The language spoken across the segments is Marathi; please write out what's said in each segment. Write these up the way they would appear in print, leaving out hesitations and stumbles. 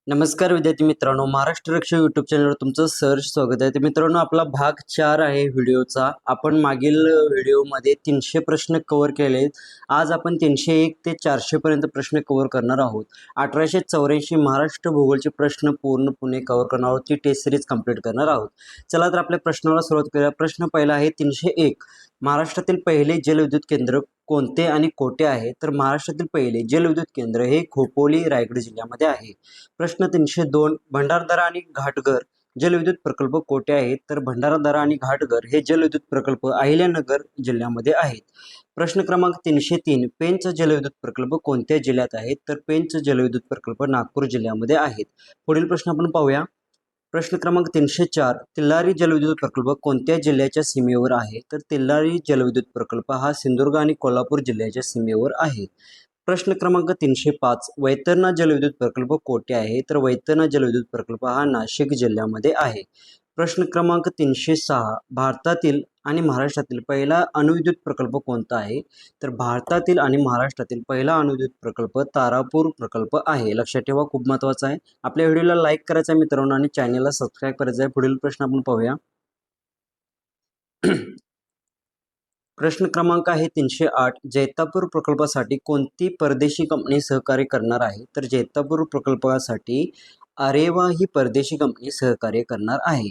नमस्कार विद्यार्थी मित्रांनो, महाराष्ट्र रक्षक यूट्यूब चॅनलवर तुमचं सहर्ष स्वागत आहे. तर मित्रांनो, आपला भाग 4 आहे व्हिडिओचा. आपण मागील व्हिडिओमध्ये 300 प्रश्न कव्हर केले. आज आपण 301 ते 400 पर्यंत प्रश्न कव्हर करणार आहोत. 1884 महाराष्ट्र भूगोलचे प्रश्न पूर्णपणे कव्हर करणार आहोत. ती टेस्ट सिरीज कंप्लीट करणार आहोत. चला तर आपल्या प्रश्नाला सुरुवात करूया. प्रश्न पहिला आहे 301. महाराष्ट्रातील पहिले जलविद्युत केंद्र कोणते आणि कोठे आहे? तर महाराष्ट्रातील पहिले जलविद्युत केंद्र हे खोपोली, रायगड जिल्ह्यामध्ये आहे. प्रश्न 302. भंडारदरा आणि घाटघर जलविद्युत प्रकल्प कोठे आहेत? तर भंडारदरा आणि घाटघर हे जलविद्युत प्रकल्प अहिल्यानगर जिल्ह्यामध्ये आहेत. प्रश्न क्रमांक 303. पेंच जलविद्युत प्रकल्प कोणत्या जिल्ह्यात आहेत? तर पेंच जलविद्युत प्रकल्प नागपूर जिल्ह्यामध्ये आहेत. पुढील प्रश्न आपण पाहूया. प्रश्न क्रमांक 304. तिल्लारी जलविद्युत प्रकल्प कोणत्या जिल्ह्याच्या सीमेवर आहे? तर तिल्लारी जलविद्युत प्रकल्प हा सिंधुदुर्ग आणि कोल्हापूर जिल्ह्याच्या सीमेवर आहे. प्रश्न क्रमांक 305. वैतरणा जलविद्युत प्रकल्प कोठे आहे? तर वैतरणा जलविद्युत प्रकल्प हा नाशिक जिल्ह्यामध्ये आहे. प्रश्न क्रमांक 306. भारतातील आणि महाराष्ट्रातील पहिला अणुविद्युत प्रकल्प कोणता आहे? तर भारतातील आणि महाराष्ट्रातील पहिला अणुविद्युत प्रकल्प तारापूर प्रकल्प आहे. लक्षात ठेवा, खूप महत्त्वाचा आहे. आपल्या व्हिडिओला लाईक करायचा आहे मित्रांनो आणि चॅनलला सबस्क्राईब करायचं आहे. पुढील प्रश्न आपण पाहूया. प्रश्न क्रमांक आहे 308. जैतापूर प्रकल्पासाठी कोणती परदेशी कंपनी सहकार्य करणार आहे? तर जैतापूर प्रकल्पासाठी अरेवा ही परदेशी कंपनी सहकार्य करणार आहे.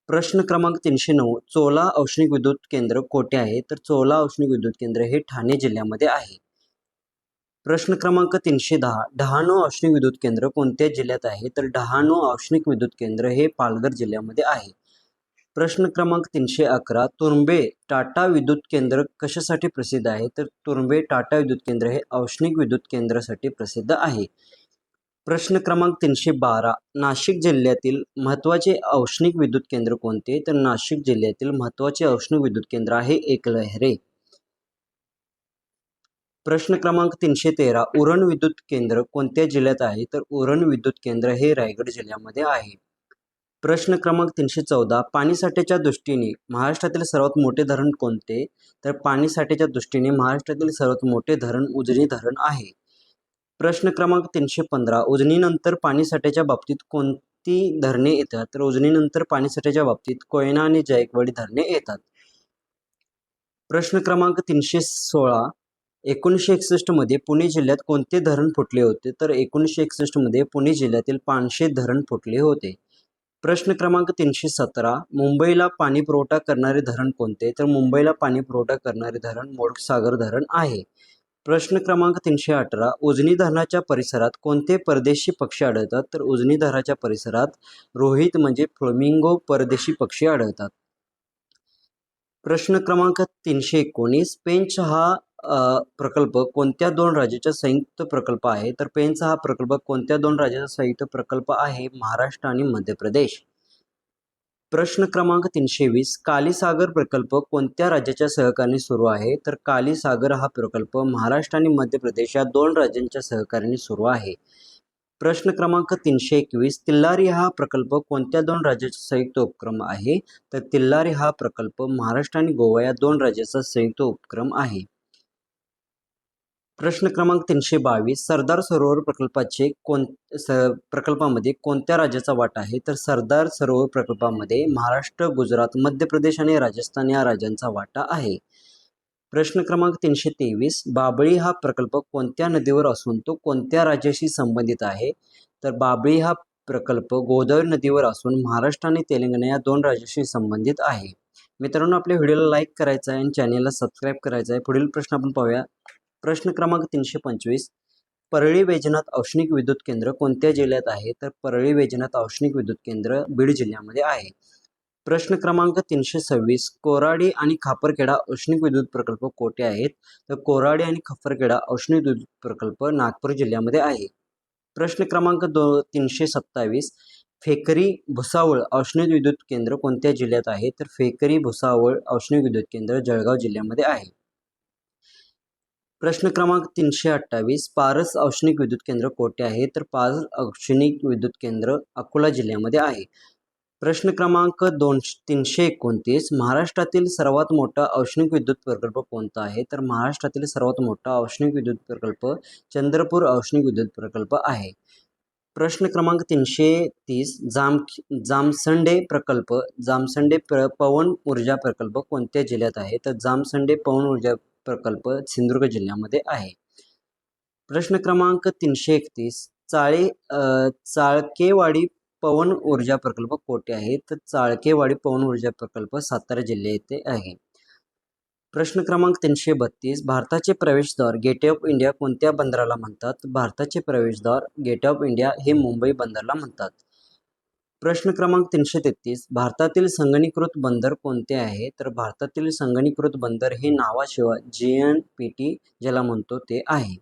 प्रश्न क्रमांक 309. चोला औष्णिक विद्युत केंद्र कोठे आहे? तर चोला औष्णिक विद्युत केंद्र हे ठाणे जिल्ह्यामध्ये आहे. प्रश्न क्रमांक 310. डहाणू औष्णिक विद्युत केंद्र कोणत्या जिल्ह्यात आहे? तर डहाणू औष्णिक विद्युत केंद्र हे पालघर जिल्ह्यामध्ये आहे. प्रश्न क्रमांक 311. तुर्बे टाटा विद्युत केंद्र कशासाठी प्रसिद्ध आहे? तर तुर्बे टाटा विद्युत केंद्र हे औष्णिक विद्युत केंद्रासाठी प्रसिद्ध आहे. प्रश्न क्रमांक 312. नाशिक जिल्ह्यातील महत्त्वाचे औष्णिक विद्युत केंद्र कोणते? तर नाशिक जिल्ह्यातील महत्त्वाचे औष्णिक विद्युत केंद्र आहे एकलहरे. प्रश्न क्रमांक 313. उरण विद्युत केंद्र कोणत्या जिल्ह्यात आहे? तर उरण विद्युत केंद्र हे रायगड जिल्ह्यामध्ये आहे. प्रश्न क्रमांक 314. पाणीसाठ्याच्या दृष्टीने महाराष्ट्रातील सर्वात मोठे धरण कोणते? तर पाणीसाठ्याच्या दृष्टीने महाराष्ट्रातील सर्वात मोठे धरण उजनी धरण आहे. प्रश्न क्रमांक 315. उजनीनंतर पाणीसाठ्याच्या बाबतीत कोणती धरणे येतात? तर उजनीनंतर पाणीसाठ्याच्या बाबतीत कोयना आणि जायकवाडी धरणे येतात. प्रश्न क्रमांक 316. 1961 मध्ये पुणे जिल्ह्यात कोणते धरण फुटले होते? तर 1961 मध्ये पुणे जिल्ह्यातील पानशेत धरण फुटले होते. प्रश्न क्रमांक 317. मुंबईला पाणी पुरवठा करणारे धरण कोणते? तर मुंबईला पाणी पुरवठा करणारे धरण मोडसागर धरण आहे. प्रश्न क्रमांक 318. उजनी धरणाच्या परिसरात कोणते परदेशी पक्षी आढळतात? तर उजनी धरणाच्या परिसरात रोहित म्हणजे फ्लेमिंगो परदेशी पक्षी आढळतात. प्रश्न क्रमांक 319. पेंच हा प्रकल्प कोणत्या दोन राज्याचा संयुक्त प्रकल्प आहे? तर पेंच हा प्रकल्प कोणत्या दोन राज्याचा संयुक्त प्रकल्प आहे? महाराष्ट्र आणि मध्य प्रदेश. प्रश्न क्रमांक 320. कालीसागर प्रकल्प कोणत्या राज्याच्या सहकार्याने सुरू आहे? तर कालीसागर हा प्रकल्प महाराष्ट्र आणि मध्य प्रदेश या दोन राज्यांच्या सहकार्याने सुरू आहे. प्रश्न क्रमांक 321. तिल्लारी हा प्रकल्प कोणत्या दोन राज्याचा संयुक्त उपक्रम आहे? तर तिल्लारी हा प्रकल्प महाराष्ट्र आणि गोवा या दोन राज्याचा संयुक्त उपक्रम आहे. प्रश्न क्रमांक 322. सरदार सरोवर प्रकल्पामध्ये कोणत्या राज्याचा वाटा आहे? तर सरदार सरोवर प्रकल्पामध्ये महाराष्ट्र, गुजरात, मध्य प्रदेश आणि राजस्थान या राज्यांचा वाटा आहे. प्रश्न क्रमांक 323. बाबळी हा प्रकल्प कोणत्या नदीवर असून तो कोणत्या राज्याशी संबंधित आहे? तर बाबळी हा प्रकल्प गोदावरी नदीवर असून महाराष्ट्र आणि तेलंगणा या दोन राज्याशी संबंधित आहे. मित्रांनो, आपल्या व्हिडिओला लाईक करायचा आहे आणि चॅनेलला सबस्क्राईब करायचं आहे. पुढील प्रश्न आपण पाहूया. प्रश्न क्रमांक 325. परळी वैजनाथ औष्णिक विद्युत केंद्र कोणत्या जिल्ह्यात आहे? तर परळी वैजनाथ औष्णिक विद्युत केंद्र बीड जिल्ह्यामध्ये आहे. प्रश्न क्रमांक 326. कोराडी आणि खापरखेडा औष्णिक विद्युत प्रकल्प कोठे आहेत? तर कोराडी आणि खापरखेडा औष्णिक विद्युत प्रकल्प नागपूर जिल्ह्यामध्ये आहे. प्रश्न क्रमांक 327. फेकरी भुसावळ औष्णिक विद्युत केंद्र कोणत्या जिल्ह्यात आहे? तर फेकरी भुसावळ औष्णिक विद्युत केंद्र जळगाव जिल्ह्यामध्ये आहे. प्रश्न क्रमांक 328. पारस औष्णिक विद्युत केंद्र कोठे आहे? तर पारस औष्णिक विद्युत केंद्र अकोला जिल्ह्यामध्ये आहे. प्रश्न क्रमांक 329. महाराष्ट्रातील सर्वात मोठा औष्णिक विद्युत प्रकल्प कोणता आहे? तर महाराष्ट्रातील सर्वात मोठा औष्णिक विद्युत प्रकल्प चंद्रपूर औष्णिक विद्युत प्रकल्प आहे. प्रश्न क्रमांक 330 जामसंडे प्रकल्प पवन ऊर्जा प्रकल्प कोणत्या जिल्ह्यात आहे? तर जामसंडे पवन ऊर्जा प्रकल्प सिंधुदुर्ग जिल्ह्यामध्ये आहे. प्रश्न क्रमांक 331 चाळकेवाडी पवन ऊर्जा प्रकल्प कोठे आहे? तर चाळकेवाडी पवन ऊर्जा प्रकल्प सातारा जिल्हा येथे आहे. प्रश्न क्रमांक 332 भारताचे प्रवेशद्वार गेट ऑफ इंडिया कोणत्या बंदराला म्हणतात? भारताचे प्रवेशद्वार गेट ऑफ इंडिया हे मुंबई बंदरला म्हणतात. प्रश्न क्रमांक 333 भारतातील संगणीकृत बंदर कोणते आहे? तर भारतातील संगणीकृत बंदर हे नावाशिवाय JNPT ज्याला म्हणतो ते आहे.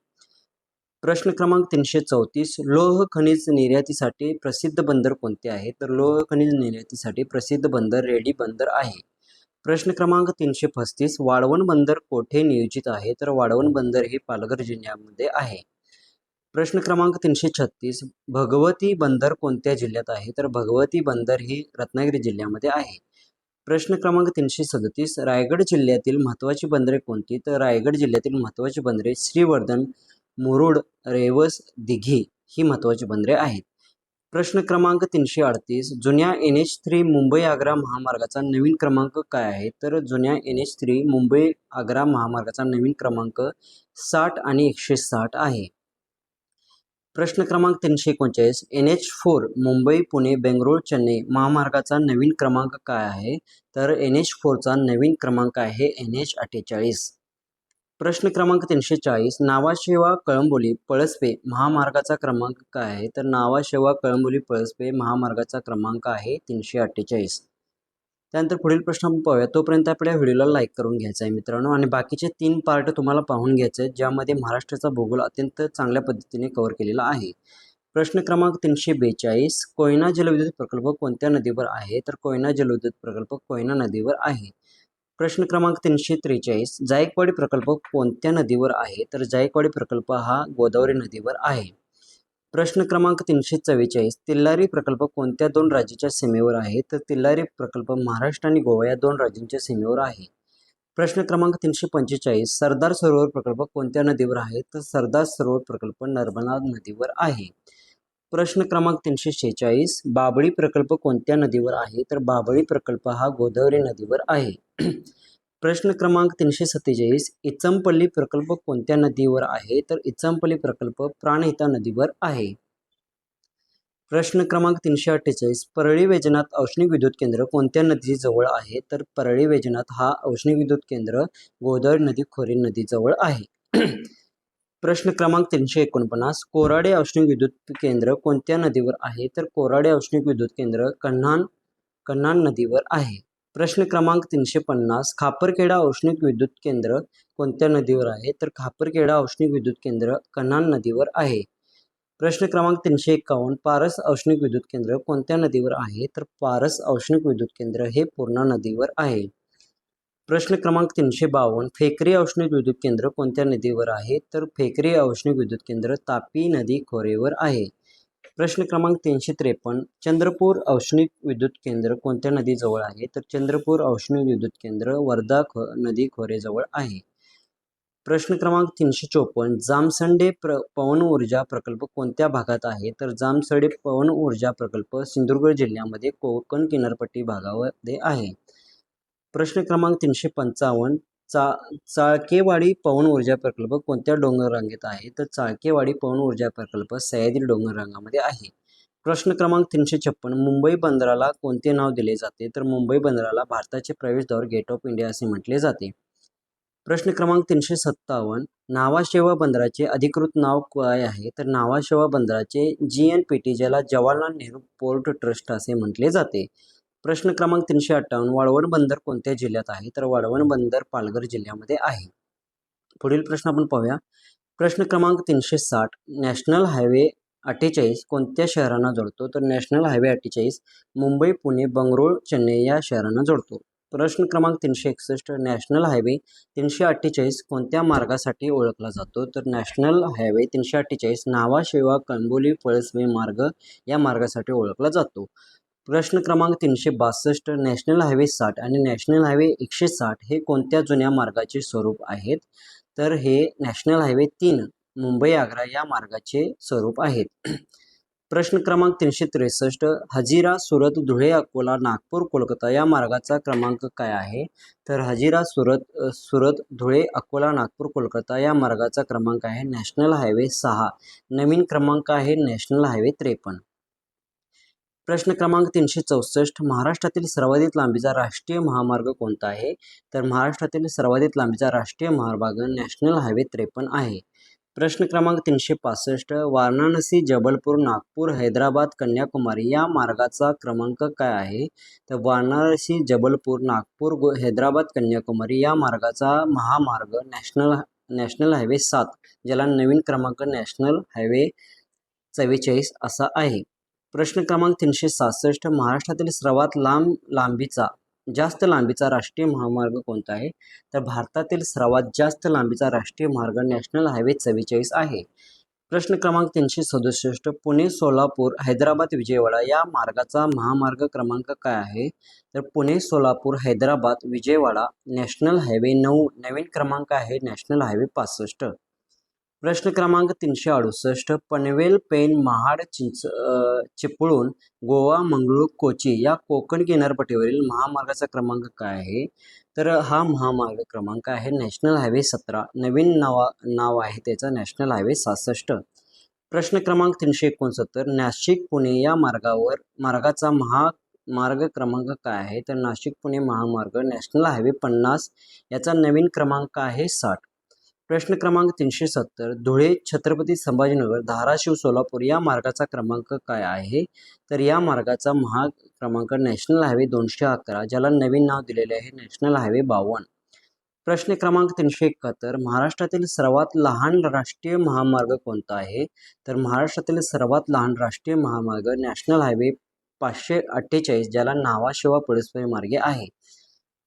प्रश्न क्रमांक 334 लोह खनिज निर्यातीसाठी प्रसिद्ध बंदर कोणते आहे? तर लोह खनिज निर्यातीसाठी प्रसिद्ध बंदर रेडी बंदर आहे. प्रश्न क्रमांक 335 वाढवण बंदर कोठे नियोजित आहे? तर वाढवण बंदर हे पालघर जिल्ह्यामध्ये आहे. प्रश्न क्रमांक 336 भगवती बंदर कोणत्या जिल्ह्यात आहे? तर भगवती बंदर ही रत्नागिरी जिल्ह्यामध्ये आहे. प्रश्न क्रमांक 337 रायगड जिल्ह्यातील महत्त्वाची बंदरे कोणती? तर रायगड जिल्ह्यातील महत्त्वाची बंदरे श्रीवर्धन, मुरुड, रेवस, दिघी ही महत्त्वाची बंदरे आहेत. प्रश्न क्रमांक 338 जुन्या NH3 मुंबई आग्रा महामार्गाचा नवीन क्रमांक काय आहे? तर जुन्या NH3 मुंबई आग्रा महामार्गाचा नवीन क्रमांक 60 आणि 160 आहे. प्रश्न क्रमांक 339 NH4 मुंबई पुणे बेंगळूर चेन्नई महामार्गाचा नवीन क्रमांक काय आहे? तर NH4चा नवीन क्रमांक आहे NH48. प्रश्न क्रमांक 340 नावाशेवा कळंबोली पळसपे महामार्गाचा क्रमांक काय आहे? तर नावाशेवा कळंबोली पळसपे महामार्गाचा क्रमांक आहे 348. त्यानंतर पुढील प्रश्न आपण पाहूया. तोपर्यंत आपल्या व्हिडिओला लाईक करून घ्यायचा आहे मित्रांनो, आणि बाकीचे 3 पार्ट तुम्हाला पाहून घ्यायचे आहेत ज्यामध्ये महाराष्ट्राचा भूगोल अत्यंत चांगल्या पद्धतीने कव्हर केलेला आहे. प्रश्न क्रमांक 342 कोयना जलविद्युत प्रकल्प कोणत्या नदीवर आहे? तर कोयना जलविद्युत प्रकल्प कोयना नदीवर आहे. प्रश्न क्रमांक 343 जायकवाडी प्रकल्प कोणत्या नदीवर आहे? तर जायकवाडी प्रकल्प हा गोदावरी नदीवर आहे. प्रश्न क्रमांक 344 तिल्लारी प्रकल्प कोणत्या 2 राज्याच्या सीमेवर आहे? तर तिल्लारी प्रकल्प महाराष्ट्र आणि गोवा या 2 राज्यांच्या सीमेवर आहे. प्रश्न क्रमांक 345 सरदार सरोवर प्रकल्प कोणत्या नदीवर आहे? तर सरदार सरोवर प्रकल्प नर्मदा नदीवर आहे. प्रश्न क्रमांक 346 बाभळी प्रकल्प कोणत्या नदीवर आहे? तर बाभळी प्रकल्प हा गोदावरी नदीवर आहे. प्रश्न क्रमांक 347 इचमपल्ली प्रकल्प कोणत्या नदीवर आहे? तर इचमपल्ली प्रकल्प प्राणहिता नदीवर आहे. प्रश्न क्रमांक 348 परळी वैजनाथ औष्णिक विद्युत केंद्र कोणत्या नदीजवळ आहे? तर परळी वैजनाथ हा औष्णिक विद्युत केंद्र गोदावरी नदी खोरे नदीजवळ आहे. प्रश्न क्रमांक 349 कोराडे औष्णिक विद्युत केंद्र कोणत्या नदीवर आहे? तर कोराडे औष्णिक विद्युत केंद्र कन्हान नदीवर आहे. प्रश्न क्रमांक 350 खापरखेडा औष्णिक विद्युत केंद्र कोणत्या नदीवर आहे? तर खापरखेडा औष्णिक विद्युत केंद्र कन्हान नदीवर आहे. प्रश्न क्रमांक 351 पारस औष्णिक विद्युत केंद्र कोणत्या नदीवर आहे? तर पारस औष्णिक विद्युत केंद्र हे पूर्णा नदीवर आहे. प्रश्न क्रमांक 352 फेकरी औष्णिक विद्युत केंद्र कोणत्या नदीवर आहे? तर फेकरी औष्णिक विद्युत केंद्र तापी नदी खोरेवर आहे. प्रश्न क्रमांक 353 चंद्रपूर औष्णिक विद्युत केंद्र कोणत्या नदीजवळ आहे? तर चंद्रपूर औष्णिक विद्युत केंद्र वर्धा नदी खोरेजवळ आहे. प्रश्न क्रमांक 354 जामसंडे पवन ऊर्जा प्रकल्प कोणत्या भागात आहे? तर जामसंडे पवन ऊर्जा प्रकल्प सिंधुदुर्ग जिल्ह्यामध्ये कोकण किनारपट्टी भागामध्ये आहे. प्रश्न क्रमांक 355 चाळकेवाडी पवन ऊर्जा प्रकल्प कोणत्या डोंगर रांगेत आहे? तर चाळकेवाडी पवन ऊर्जा प्रकल्प सह्याद्री डोंगर रांगामध्ये आहे. प्रश्न क्रमांक 356 मुंबई बंदराला कोणते नाव दिले जाते? तर मुंबई बंदराला भारताचे प्रवेशद्वार गेट ऑफ इंडिया असे म्हटले जाते. प्रश्न क्रमांक 357 नावाशेवा बंदराचे अधिकृत नाव काय आहे? तर नावाशेवा बंदराचे JNPT ज्याला जवाहरलाल नेहरू पोर्ट ट्रस्ट असे म्हटले जाते. प्रश्न क्रमांक 358 वाढवण बंदर कोणत्या जिल्ह्यात आहे? तर वाढवण बंदर पालघर जिल्ह्यामध्ये आहे. पुढील प्रश्न आपण पाहूया. प्रश्न क्रमांक 360 नॅशनल हायवे 48 कोणत्या शहरांना जोडतो? तर नॅशनल हायवे 48 मुंबई पुणे बंगळूर चेन्नई या शहरांना जोडतो. प्रश्न क्रमांक 361 नॅशनल हायवे 348 कोणत्या मार्गासाठी ओळखला जातो? तर नॅशनल हायवे 348 नावाशेवा कळंबोली पळसपे मार्ग या मार्गासाठी ओळखला जातो. प्रश्न क्रमांक 362 नॅशनल हायवे 60 आणि नॅशनल हायवे 160 हे कोणत्या जुन्या मार्गाचे स्वरूप आहेत? तर हे नॅशनल हायवे 3 मुंबई आग्रा या मार्गाचे स्वरूप आहेत. प्रश्न क्रमांक 363, हजीरा सुरत धुळे अकोला नागपूर कोलकाता या मार्गाचा क्रमांक काय आहे? तर हजीरा सुरत धुळे अकोला नागपूर कोलकाता या मार्गाचा क्रमांक आहे नॅशनल हायवे 6. नवीन क्रमांक आहे नॅशनल हायवे 53. प्रश्न क्रमांक 364, महाराष्ट्रातील सर्वाधिक लांबीचा राष्ट्रीय महामार्ग कोणता आहे? तर महाराष्ट्रातील सर्वाधिक लांबीचा राष्ट्रीय महामार्ग नॅशनल हायवे 53 आहे. प्रश्न क्रमांक 365, वाराणसी जबलपूर नागपूर हैदराबाद कन्याकुमारी या मार्गाचा क्रमांक काय आहे? तर वाराणसी जबलपूर नागपूर हैदराबाद कन्याकुमारी या मार्गाचा महामार्ग नॅशनल हायवे 7, ज्याला नवीन क्रमांक नॅशनल हायवे 44 असा आहे. प्रश्न क्रमांक 367, महाराष्ट्रातील सर्वात जास्त लांबीचा राष्ट्रीय महामार्ग कोणता आहे? तर भारतातील सर्वात जास्त लांबीचा राष्ट्रीय मार्ग नॅशनल हायवे 44 आहे. प्रश्न क्रमांक 367, पुणे सोलापूर हैदराबाद विजयवाडा या मार्गाचा महामार्ग क्रमांक काय आहे? तर पुणे सोलापूर हैदराबाद विजयवाडा नॅशनल हायवे 9, नवीन क्रमांक आहे नॅशनल हायवे 65. प्रश्न क्रमांक 368, पनवेल पेन महाड चिपळूण गोवा मंगळूर कोची या कोकण किनारपट्टीवरील महामार्गाचा क्रमांक काय आहे? तर हा महामार्ग क्रमांक आहे नॅशनल हायवे 17, नवीन नाव आहे त्याचं नॅशनल हायवे 66. प्रश्न क्रमांक 369, नाशिक पुणे या मार्गाचा मार्ग क्रमांक काय आहे? तर नाशिक पुणे महामार्ग नॅशनल हायवे 50, याचा नवीन क्रमांक आहे 60. प्रश्न क्रमांक 370, धुळे छत्रपती संभाजीनगर धाराशिव सोलापूर या मार्गाचा क्रमांक काय आहे? तर या मार्गाचा क्रमांक नॅशनल हायवे 211, ज्याला नवीन नाव दिलेले आहे नॅशनल हायवे 52. प्रश्न क्रमांक 371, महाराष्ट्रातील सर्वात लहान राष्ट्रीय महामार्ग कोणता आहे? तर महाराष्ट्रातील सर्वात लहान राष्ट्रीय महामार्ग नॅशनल हायवे 548, ज्याला नावाशिवा पुढे मार्गे आहे.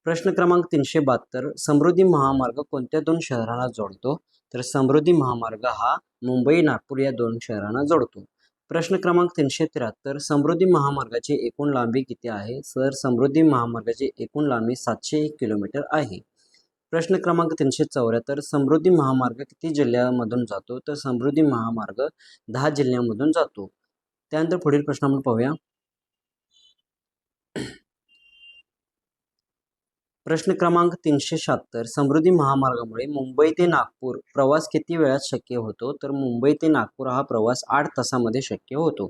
प्रश्न क्रमांक 372, समृद्धी महामार्ग कोणत्या 2 शहरांना जोडतो? तर समृद्धी महामार्ग हा मुंबई नागपूर या 2 शहरांना जोडतो. प्रश्न क्रमांक 373, समृद्धी महामार्गाची एकूण लांबी किती आहे? तर समृद्धी महामार्गाची एकूण लांबी 701 किलोमीटर आहे. प्रश्न क्रमांक 374, समृद्धी महामार्ग किती जिल्ह्यामधून जातो? तर समृद्धी महामार्ग 10 जिल्ह्यांमधून जातो. त्यानंतर पुढील प्रश्न आपण पाहूया. प्रश्न क्रमांक 376, समृद्धी महामार्गामुळे मुंबई ते नागपूर प्रवास किती वेळात शक्य होतो? तर मुंबई ते नागपूर हा प्रवास 8 तासामध्ये शक्य होतो.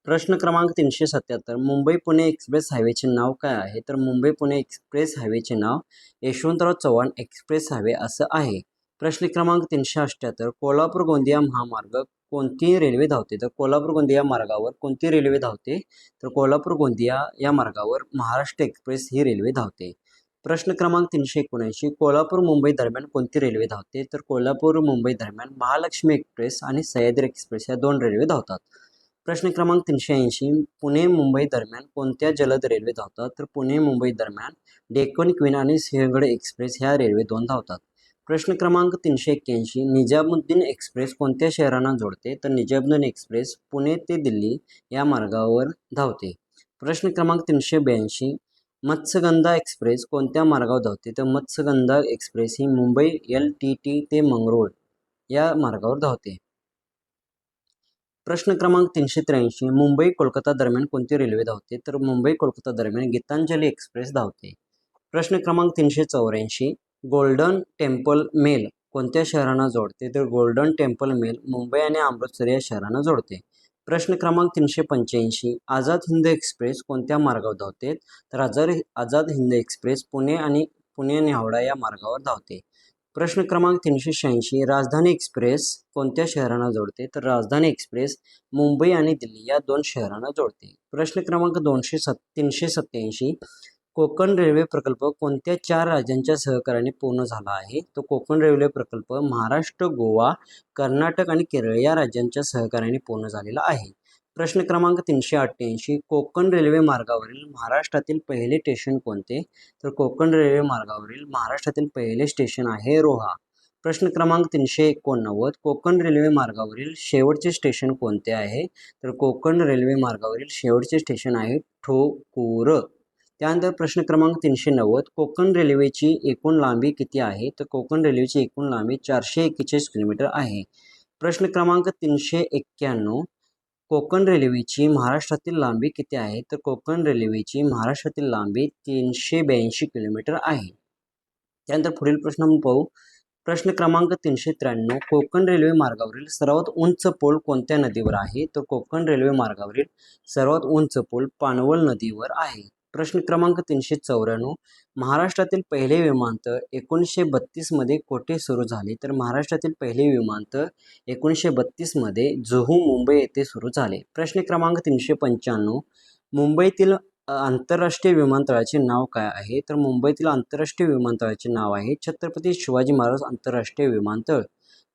प्रश्न क्रमांक 377, मुंबई पुणे एक्सप्रेस हायवेचे नाव काय आहे? तर मुंबई पुणे एक्सप्रेस हायवेचे नाव यशवंतराव चव्हाण एक्सप्रेस हायवे असं आहे. प्रश्न क्रमांक 378, कोल्हापूर गोंदिया महामार्ग कोणती रेल्वे धावते? तर कोल्हापूर गोंदिया मार्गावर कोणती रेल्वे धावते? तर कोल्हापूर गोंदिया या मार्गावर महाराष्ट्र एक्सप्रेस ही रेल्वे धावते. प्रश्न क्रमांक 379, कोल्हापूर मुंबई दरम्यान कोणती रेल्वे धावते? तर कोल्हापूर मुंबई दरम्यान महालक्ष्मी एक्सप्रेस आणि सह्याद्री एक्सप्रेस या 2 रेल्वे धावतात. प्रश्न क्रमांक 380, पुणे मुंबई दरम्यान कोणत्या जलद रेल्वे धावतात? तर पुणे मुंबई दरम्यान डेक्कन क्वीन आणि सिंहगड एक्सप्रेस ह्या रेल्वे 2 धावतात. प्रश्न क्रमांक 381, निजामुद्दीन एक्सप्रेस कोणत्या शहरांना जोडते? तर निजामुद्दीन एक्सप्रेस पुणे ते दिल्ली या मार्गावर धावते. प्रश्न क्रमांक 382, मत्स्यगंधा एक्सप्रेस कोणत्या मार्गावर धावते? तर मत्स्यगंधा एक्सप्रेस ही मुंबई LTT ते मंगळूर या मार्गावर धावते. प्रश्न क्रमांक 383, मुंबई कोलकाता दरम्यान कोणती रेल्वे धावते? तर मुंबई कोलकाता दरम्यान गीतांजली एक्सप्रेस धावते. प्रश्न क्रमांक 384, गोल्डन टेम्पल मेल कोणत्या शहरांना जोडते? तर गोल्डन टेम्पल मेल मुंबई आणि अमृतसर या शहरांना जोडते. प्रश्न क्रमांक 385, आझाद हिंद एक्सप्रेस कोणत्या मार्गावर धावते? तर आझाद हिंद एक्सप्रेस पुणे आणि हावडा या मार्गावर धावते. प्रश्न क्रमांक 386, राजधानी एक्सप्रेस कोणत्या शहरांना जोडते? तर राजधानी एक्सप्रेस मुंबई आणि दिल्ली या 2 शहरांना जोडते. प्रश्न क्रमांक 387, कोकण रेल्वे प्रकल्प कोणत्या 4 राज्यांच्या सहकार्याने पूर्ण झाला आहे? तो कोकण रेल्वे प्रकल्प महाराष्ट्र, गोवा, कर्नाटक आणि केरळ या राज्यांच्या सहकार्याने पूर्ण झालेला आहे. प्रश्न क्रमांक 388, कोकण रेल्वे मार्गावरील महाराष्ट्रातील पहिले स्टेशन कोणते? तर कोकण रेल्वे मार्गावरील महाराष्ट्रातील पहिले स्टेशन आहे रोहा. प्रश्न क्रमांक 389, कोकण रेल्वे मार्गावरील शेवटचे स्टेशन कोणते आहे? तर कोकण रेल्वे मार्गावरील शेवटचे स्टेशन आहे ठोकूर. त्यानंतर प्रश्न क्रमांक 390, कोकण रेल्वेची एकूण लांबी किती आहे? तर कोकण रेल्वेची एकूण लांबी 441 किलोमीटर आहे. प्रश्न क्रमांक 391, कोकण रेल्वेची महाराष्ट्रातील लांबी किती आहे? तर कोकण रेल्वेची महाराष्ट्रातील लांबी 382 किलोमीटर आहे. त्यानंतर पुढील प्रश्न आपण पाहू. प्रश्न क्रमांक 393. कोकण रेल्वे मार्गावरील सर्वात उंच पूल कोणत्या नदीवर आहे? तर कोकण रेल्वे मार्गावरील सर्वात उंच पूल पानवल नदीवर आहे. प्रश्न क्रमांक 394. महाराष्ट्रातील पहिले विमानतळ 1932 मध्ये कोठे सुरू झाले? तर महाराष्ट्रातील पहिले विमानतळ 1932 मध्ये जुहू मुंबई येथे सुरू झाले. प्रश्न क्रमांक 395. मुंबईतील आंतरराष्ट्रीय विमानतळाचे नाव काय आहे? तर मुंबईतील आंतरराष्ट्रीय विमानतळाचे नाव आहे छत्रपती शिवाजी महाराज आंतरराष्ट्रीय विमानतळ.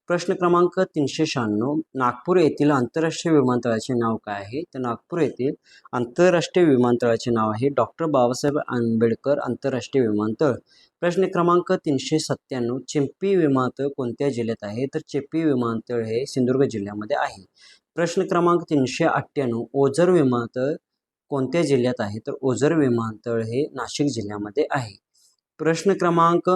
प्रश्न क्रमांक 396. नागपूर येथील आंतरराष्ट्रीय विमानतळाचे नाव काय आहे? तर नागपूर येथील आंतरराष्ट्रीय विमानतळाचे नाव आहे डॉक्टर बाबासाहेब आंबेडकर आंतरराष्ट्रीय विमानतळ. प्रश्न क्रमांक 397. चिंपी विमानतळ कोणत्या जिल्ह्यात आहे? तर चिंपी विमानतळ हे सिंधुदुर्ग जिल्ह्यामध्ये आहे. प्रश्न क्रमांक 398. ओझर विमानतळ कोणत्या जिल्ह्यात आहे? तर ओझर विमानतळ हे नाशिक जिल्ह्यामध्ये आहे. प्रश्न क्रमांक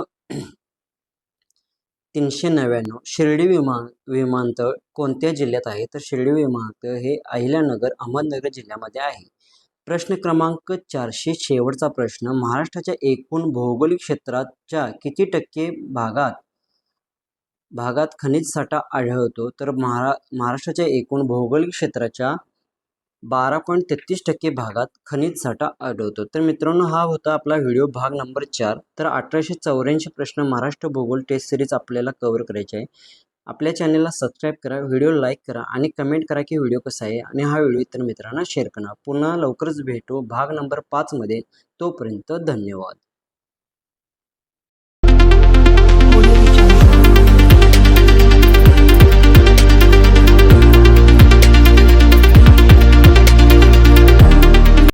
399. शिर्डी विमानतळ कोणत्या जिल्ह्यात आहे? तर शिर्डी विमानतळ हे अहिल्यानगर अहमदनगर जिल्ह्यामध्ये आहे. प्रश्न क्रमांक 400 शेवटचा प्रश्न. महाराष्ट्राच्या एकूण भौगोलिक क्षेत्राच्या किती टक्के भागात खनिज साठा आढळतो? तर महाराष्ट्राच्या एकूण भौगोलिक क्षेत्राच्या 12.33% भागात खनिज साठा आढळतो. तर मित्रांनो, हा होता आपला व्हिडिओ भाग नंबर 4. तर 1884 प्रश्न महाराष्ट्र भूगोल टेस्ट सिरीज आपल्याला कव्हर करायचे आहे. आपल्या चॅनलला सबस्क्राईब करा, व्हिडिओ लाईक करा आणि कमेंट करा की व्हिडिओ कसा आहे आणि हा व्हिडिओ इतर मित्रांना शेअर करा. पुन्हा लवकरच भेटू भाग नंबर 5 मध्ये. तोपर्यंत धन्यवाद.